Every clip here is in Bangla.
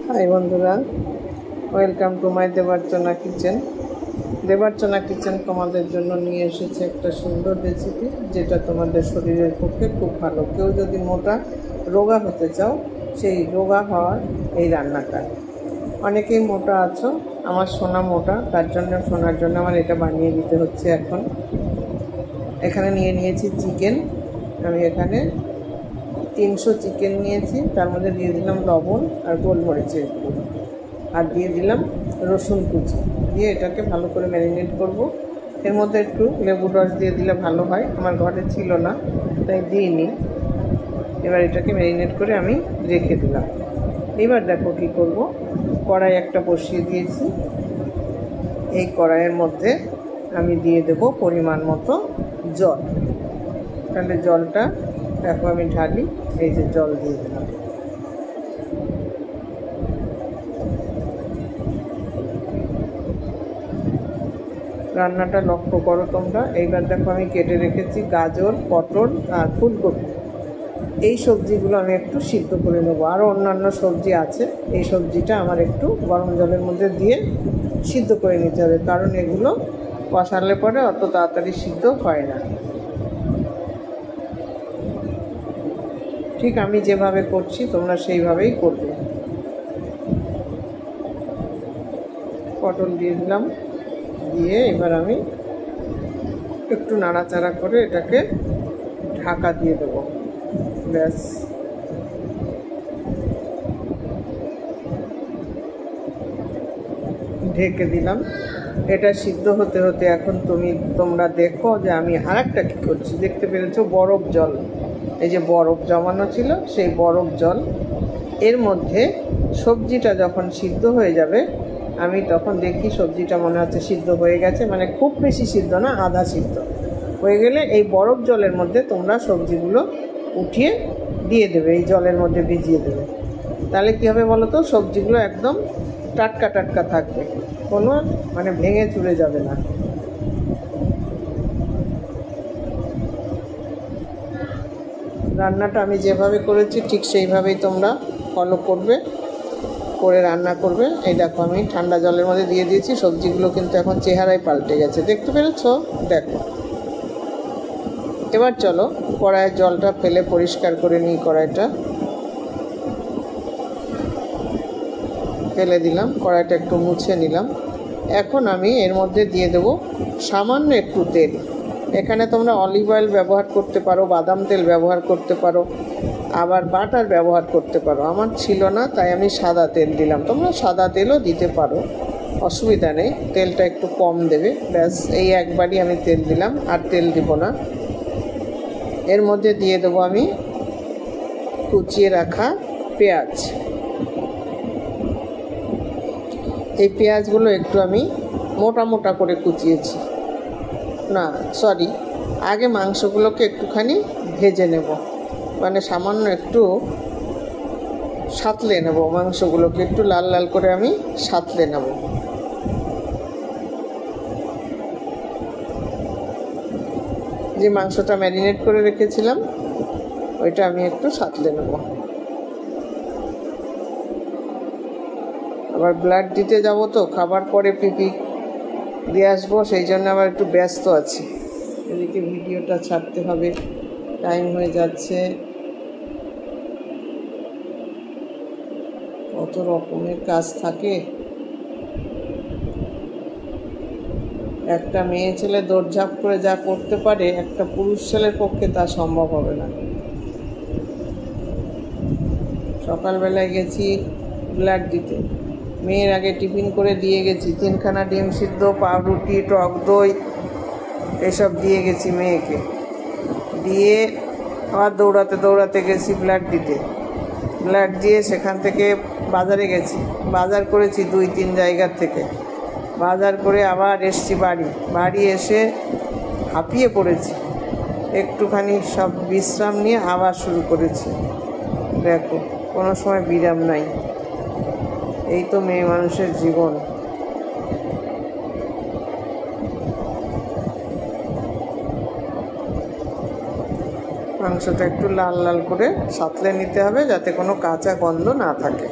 হাই বন্ধুরা, welcome to my Debarchana kitchen. Debarchana kitchen তোমাদের জন্য নিয়ে এসেছে একটা সুন্দর রেসিপি, যেটা তোমাদের শরীরের পক্ষে খুব ভালো। কেউ যদি মোটা রোগা হতে চাও, সেই রোগা হওয়ার এই রান্নাটা। অনেকেই মোটা আছো, আমার সোনা মোটা, তার জন্য সোনার জন্য আমার এটা বানিয়ে দিতে হচ্ছে। এখন এখানে নিয়েছি চিকেন। আমি এখানে 300 চিকেন নিয়েছি, তার মধ্যে দিয়ে দিলাম লবণ আর গোলমরিচের গুঁড়ো, আর দিয়ে দিলাম রসুন কুচি, দিয়ে এটাকে ভালো করে ম্যারিনেট করব। এর মধ্যে একটু লেবু রস দিয়ে দিলে ভালো হয়, আমার ঘরে ছিল না তাই দিইনি। এবার এটাকে ম্যারিনেট করে আমি রেখে দিলাম। এবার দেখো কি করব। কড়াই একটা বসিয়ে দিয়েছি। এই কড়াইয়ের মধ্যে আমি দিয়ে দেব পরিমাণ মতো জল। তাহলে জলটা দেখো আমি ঢালি, এই যে জল দিয়ে দিলাম। রান্নাটা লক্ষ্য করো তোমরা। এইবার দেখো আমি কেটে রেখেছি গাজর, পটল আর ফুলকপি। এই সবজিগুলো আমি একটু সিদ্ধ করে নেবো। আরও অন্যান্য সবজি আছে, এই সবজিটা আমার একটু গরম জলের মধ্যে দিয়ে সিদ্ধ করে নিতে হবে, কারণ এগুলো কষালে পরে অত তাড়াতাড়ি সিদ্ধ হয় না। ঠিক আমি যেভাবে করছি তোমরা সেইভাবেই করবে। পটল দিয়ে দিলাম, দিয়ে এবার আমি একটু নাড়াচাড়া করে এটাকে ঢাকা দিয়ে দেবো। ব্যাস, ঢেকে দিলাম। এটা সিদ্ধ হতে হতে এখন তোমরা দেখো যে আমি আরেকটা কী করছি। দেখতে পেরেছো বরফ জল, এই যে বরফ জমানো ছিল সেই বরফ জল, এর মধ্যে সবজিটা যখন সিদ্ধ হয়ে যাবে আমি তখন দেখি সবজিটা মনে হচ্ছে সিদ্ধ হয়ে গেছে, মানে খুব বেশি সিদ্ধ না, আধা সিদ্ধ হয়ে গেলে এই বরফ জলের মধ্যে তোমরা সবজিগুলো উঠিয়ে দিয়ে দেবে, এই জলের মধ্যে ভিজিয়ে দেবে। তাহলে কী হবে বলো তো, সবজিগুলো একদম টাটকা টাটকা থাকবে, কোনো মানে ভেঙে চুরে যাবে না। রান্নাটা আমি যেভাবে করেছি ঠিক সেইভাবেই তোমরা ফলো করবে, করে রান্না করবে। এই দেখো আমি ঠান্ডা জলের মধ্যে দিয়ে দিয়েছি। সবজিগুলো কিন্তু এখন চেহারায় পাল্টে গেছে, দেখতে পেরেছো? দেখো। এবার চলো কড়াইয়ের জলটা ফেলে পরিষ্কার করে নিই। কড়াইটা ফেলে দিলাম, কড়াইটা একটু মুছে নিলাম। এখন আমি এর মধ্যে দিয়ে দেব সামান্য একটু তেল। এখানে তোমরা অলিভ অয়েল ব্যবহার করতে পারো, বাদাম তেল ব্যবহার করতে পারো, আবার বাটার ব্যবহার করতে পারো। আমার ছিল না তাই আমি সাদা তেল দিলাম। তোমরা সাদা তেলও দিতে পারো, অসুবিধা নেই, তেলটা একটু কম দেবে। ব্যাস, এই একবারই আমি তেল দিলাম, আর তেল দিব না। এর মধ্যে দিয়ে দেবো আমি কুচিয়ে রাখা পেঁয়াজ। এই পেঁয়াজগুলো একটু আমি মোটা মোটা করে কুচিয়েছি, না সরি, আগে মাংসগুলোকে একটুখানি ভেজে নেব, মানে সামান্য একটু সাঁতলে নেব, মাংসগুলোকে একটু লাল লাল করে আমি সাঁতলে নেব। যে মাংসটা ম্যারিনেট করে রেখেছিলাম ওইটা আমি একটু সাঁতলে নেব। আবার ব্লাড দিতে যাব তো, খাবার পরে পিপি দিয়ে আসবো, সেই জন্য আবার একটু ব্যস্ত আছি। এদিকে ভিডিওটা ছাড়তে হবে, টাইম হয়ে যাচ্ছে। কত রকমের কাজ থাকে। একটা মেয়ে ছেলে দৌড়ঝাঁপ করে যা করতে পারে, একটা পুরুষ ছেলের পক্ষে তা সম্ভব হবে না। সকালবেলায় গেছি ব্লাড দিতে, মেয়ের আগে টিফিন করে দিয়ে গেছি, 3খানা ডিম সিদ্ধ, পাউরুটি, টক দই এসব দিয়ে গেছি মেয়েকে। দিয়ে আবার দৌড়াতে দৌড়াতে গেছি ব্লাড দিতে। ব্লাড দিয়ে সেখান থেকে বাজারে গেছি, বাজার করেছি 2-3 জায়গার থেকে। বাজার করে আবার এসছি বাড়ি এসে হাঁপিয়ে পড়েছি। একটুখানি সব বিশ্রাম নিয়ে আবার শুরু করেছি। দেখো, কোনো সময় বিরাম নাই। এই তো মেয়ে মানুষের জীবন। মাংসটা একটু লাল লাল করে সাঁতলে নিতে হবে, যাতে কোনো কাঁচা গন্ধ না থাকে।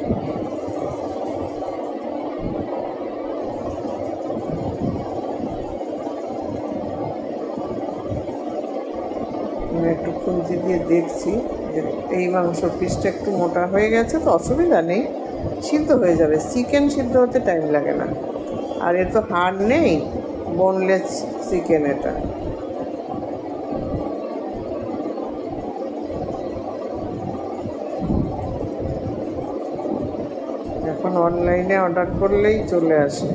আমি একটু খুন্তি দিয়ে দেখছি যে এই মাংসর পিসটা একটু মোটা হয়ে গেছে, তো অসুবিধা নেই, সিদ্ধ হয়ে যাবে। চিকেন সিদ্ধ হতে টাইম লাগে না, আর এ তো হাড় নেই, বোনলেস চিকেন এটা। এখন অনলাইনে অর্ডার করলেই চলে আসে।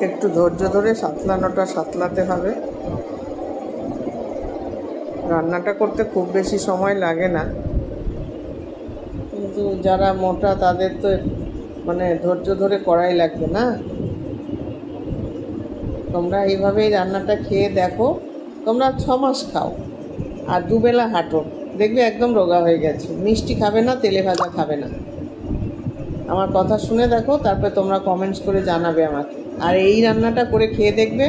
একটু ধৈর্য ধরে সাতলাতে হবে। রান্নাটা করতে খুব বেশি সময় লাগে না, কিন্তু যারা মোটা তাদের তো মানে ধৈর্য ধরে করাই লাগবে না। তোমরা এইভাবেই রান্নাটা খেয়ে দেখো, তোমরা 6 মাস খাও আর দুবেলা হাঁটো, দেখবে একদম রোগা হয়ে গেছে। মিষ্টি খাবে না, তেলে ভাজা খাবে না। আমার কথা শুনে দেখো, তারপরে তোমরা কমেন্টস করে জানাবে আমাকে। আর এই রান্নাটা করে খেয়ে দেখবে,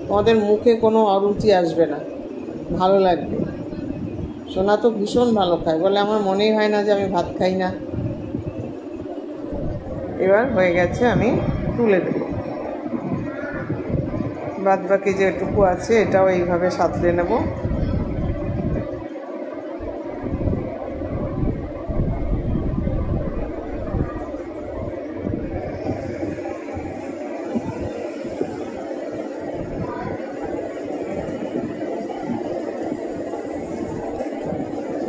তোমাদের মুখে কোনো অরুচি আসবে না, ভালো লাগবে। সোনা তো ভীষণ ভালো খায়, বলে আমার মনেই হয় না যে আমি ভাত খাই না। এবার হয়ে গেছে, আমি তুলে দেব। বাদ বাকি যেটুকু আছে এটাও এইভাবে সাঁতলে নেব।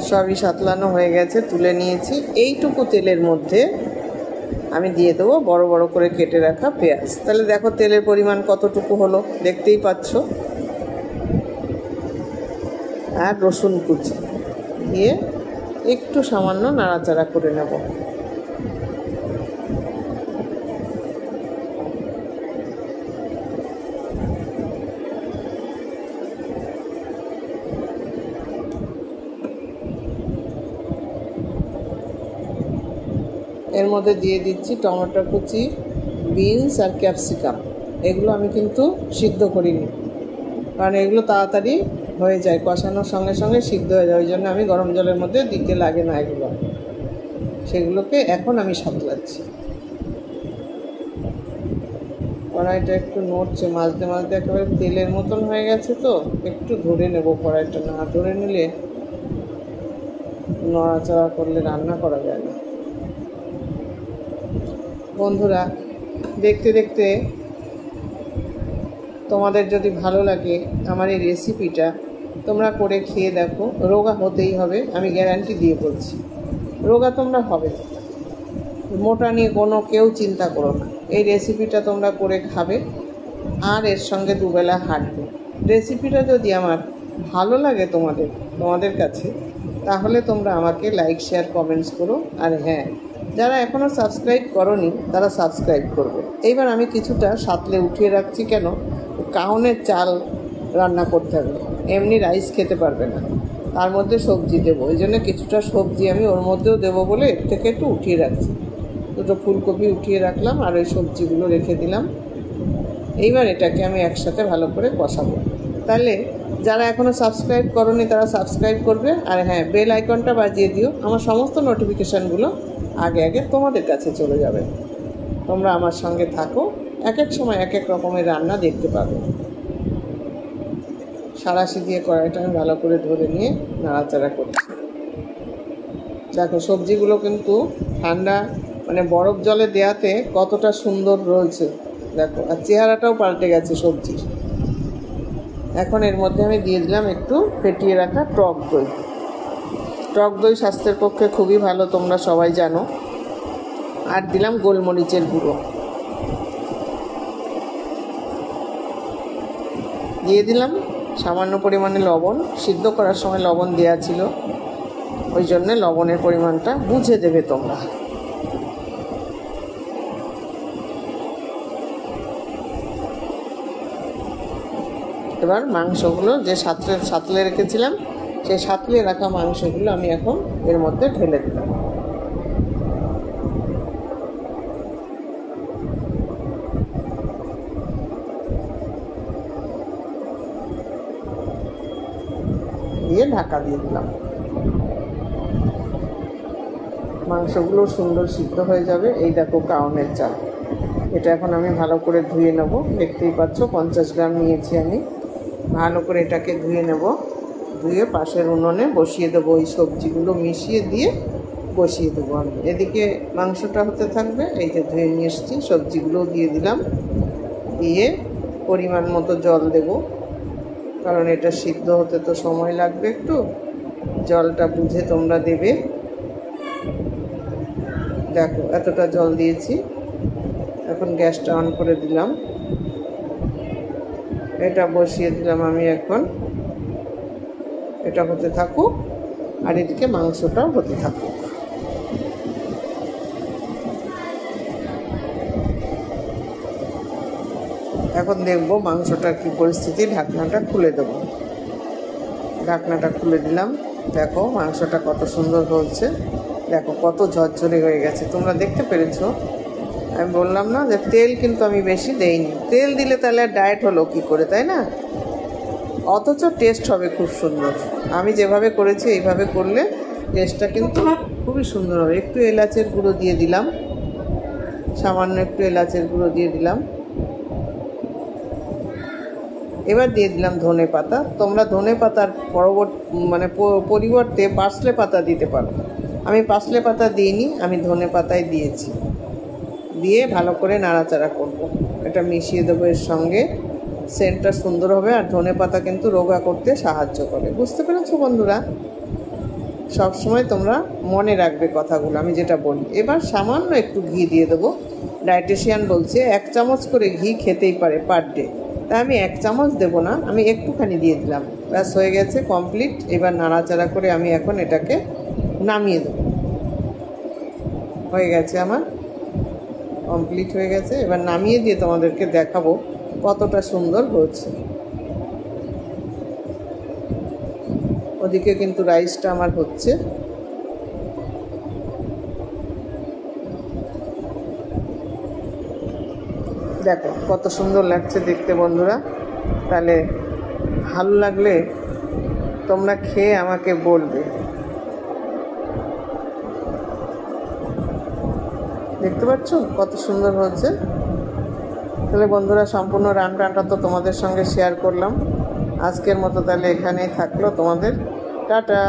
সবই সাতলানো হয়ে গেছে, তুলে নিয়েছি। এইটুকু তেলের মধ্যে আমি দিয়ে দেবো বড় বড় করে কেটে রাখা পেঁয়াজ। তাহলে দেখো তেলের পরিমাণ কতটুকু হলো, দেখতেই পাচ্ছ। আর রসুন কুচি দিয়ে একটু সামান্য নাড়াচাড়া করে নেব। এর মধ্যে দিয়ে দিচ্ছি টমেটো কুচি, বিনস আর ক্যাপসিকাম। এগুলো আমি কিন্তু সিদ্ধ করিনি, কারণ এগুলো তাড়াতাড়ি হয়ে যায়, কষানোর সঙ্গে সঙ্গে সিদ্ধ হয়ে যায়। ওই জন্য আমি গরম জলের মধ্যে দিতে লাগে না এগুলো। সেগুলোকে এখন আমি সাতলাচ্ছি। কড়াইটা একটু নড়ছে, মাঝতে মাঝতে একেবারে তেলের মতন হয়ে গেছে, তো একটু ধরে নেব কড়াইটা। না ধরে নিলে নড়াচড়া করলে রান্না করা যায় না। বন্ধুরা, দেখতে দেখতে তোমাদের যদি ভালো লাগে আমার এই রেসিপিটা, তোমরা করে খেয়ে দেখো। রোগা হতেই হবে, আমি গ্যারান্টি দিয়ে বলছি। রোগা তোমরা হবে, মোটা নিয়ে কোনো কেউ চিন্তা করো না। এই রেসিপিটা তোমরা করে খাবে আর এর সঙ্গে দুবেলা হাঁটবে। রেসিপিটা যদি আমার ভালো লাগে তোমাদের কাছে, তাহলে তোমরা আমাকে লাইক, শেয়ার, কমেন্টস করো। আর হ্যাঁ, যারা এখনও সাবস্ক্রাইব করোনি তারা সাবস্ক্রাইব করবে। এইবার আমি কিছুটা সাতলে উঠিয়ে রাখছি, কেন কাউনের চাল রান্না করতে হবে, এমনি রাইস খেতে পারবে না, তার মধ্যে সবজি দেবো। এই জন্য কিছুটা সবজি আমি ওর মধ্যেও দেবো বলে এর থেকে একটু উঠিয়ে রাখছি। দুটো ফুলকপি উঠিয়ে রাখলাম আর ওই সবজিগুলো রেখে দিলাম। এইবার এটাকে আমি একসাথে ভালো করে কষাবো। তাহলে যারা এখনও সাবস্ক্রাইব করোনি তারা সাবস্ক্রাইব করবে। আর হ্যাঁ, বেল আইকনটা বাজিয়ে দিও, আমার সমস্ত নোটিফিকেশানগুলো আগে আগে তোমাদের কাছে চলে যাবে। তোমরা আমার সঙ্গে থাকো, এক এক সময় এক এক রকমের রান্না দেখতে পাবে। সাঁড়াশি দিয়ে কড়াইটা আমি ভালো করে ধরে নিয়ে নাড়াচাড়া করছি। দেখো সবজিগুলো কিন্তু ঠান্ডা মানে বরফ জলে দেওয়াতে কতটা সুন্দর রয়েছে দেখো, আর চেহারাটাও পাল্টে গেছে সবজির। এখন এর মধ্যে আমি দিয়ে দিলাম একটু ফেটিয়ে রাখা টক দই। টক দই স্বাস্থ্যের পক্ষে খুবই ভালো, তোমরা সবাই জানো। আর দিলাম গোলমরিচের গুঁড়ো, দিয়ে দিলাম সামান্য পরিমাণে লবণ। সিদ্ধ করার সময় লবণ দেওয়া ছিল, ওই জন্যে লবণের পরিমাণটা বুঝে দেবে তোমরা। এবার মাংসগুলো যে সাতলে রেখেছিলাম, সেই সাতলে রাখা মাংসগুলো আমি এখন এর মধ্যে ঢেলে দিলাম। দিয়ে ঢাকা দিয়ে দিলাম। মাংসগুলো সুন্দর সিদ্ধ হয়ে যাবে। এই দেখো কাউনের চাল, এটা এখন আমি ভালো করে ধুয়ে নেব। দেখতেই পাচ্ছ 50 গ্রাম নিয়েছি আমি। ভালো করে এটাকে ধুয়ে নেব, ধুয়ে পাশের উনুনে বসিয়ে দেবো। ওই সবজিগুলো মিশিয়ে দিয়ে বসিয়ে দেবো আমি। এদিকে মাংসটা হতে থাকবে। এই যে ধুয়ে নিয়ে এসেছি, সবজিগুলোও দিয়ে দিলাম, দিয়ে পরিমাণ মতো জল দেব, কারণ এটা সিদ্ধ হতে তো সময় লাগবে একটু। জলটা বুঝে তোমরা দেবে। দেখো এতটা জল দিয়েছি। এখন গ্যাসটা অন করে দিলাম, এটা বসিয়ে দিলাম আমি। এখন এটা হতে থাকুক, আর এদিকে মাংসটাও হতে থাকুক। এখন দেখবো মাংসটার কি পরিস্থিতি। ঢাকনাটা খুলে দেব। ঢাকনাটা খুলে দিলাম। দেখো মাংসটা কত সুন্দর হচ্ছে, দেখো কত ঝরঝরে হয়ে গেছে। তোমরা দেখতে পেরেছো? আমি বললাম না যে তেল কিন্তু আমি বেশি দেইনি। তেল দিলে তাহলে ডায়েট হলো কি করে, তাই না? অথচ টেস্ট হবে খুব সুন্দর। আমি যেভাবে করেছি এইভাবে করলে টেস্টটা কিন্তু খুবই সুন্দর হবে। একটু এলাচের গুঁড়ো দিয়ে দিলাম, সামান্য একটু এলাচের গুঁড়ো দিয়ে দিলাম। এবার দিয়ে দিলাম ধনে পাতা। তোমরা ধনে পাতার পরিবর্তে পার্সলে পাতা দিতে পারো। আমি পার্সলে পাতা দিইনি, আমি ধনে পাতাই দিয়েছি। দিয়ে ভালো করে নাড়াচাড়া করব। এটা মিশিয়ে দেবো এর সঙ্গে, সেন্টটা সুন্দর হবে। আর ধনে পাতা কিন্তু রোগা করতে সাহায্য করে। বুঝতে পেরেছো বন্ধুরা? সবসময় তোমরা মনে রাখবে কথাগুলো আমি যেটা বলি। এবার সামান্য একটু ঘি দিয়ে দেবো। ডায়েটিশিয়ান বলছে 1 চামচ করে ঘি খেতেই পারে পার ডে, তাই আমি 1 চামচ দেবো না, আমি একটুখানি দিয়ে দিলাম। ব্যাস হয়ে গেছে, কমপ্লিট। এবার নাড়াচাড়া করে আমি এখন এটাকে নামিয়ে দেবো। হয়ে গেছে আমার, কমপ্লিট হয়ে গেছে। এবার নামিয়ে দিয়ে তোমাদেরকে দেখাবো কতটা সুন্দর হচ্ছে। ওদিকে কিন্তু রাইসটা আমার হচ্ছে। দেখো কত সুন্দর লাগছে দেখতে বন্ধুরা। তাহলে ভালো লাগলে তোমরা খেয়ে আমাকে বলবে। দেখতে পাচ্ছ কত সুন্দর হচ্ছে। তাহলে বন্ধুরা সম্পূর্ণ রান্নাটা তো তোমাদের সঙ্গে শেয়ার করলাম। আজকের মতো তাহলে এখানেই থাকলো তোমাদের। টাটা।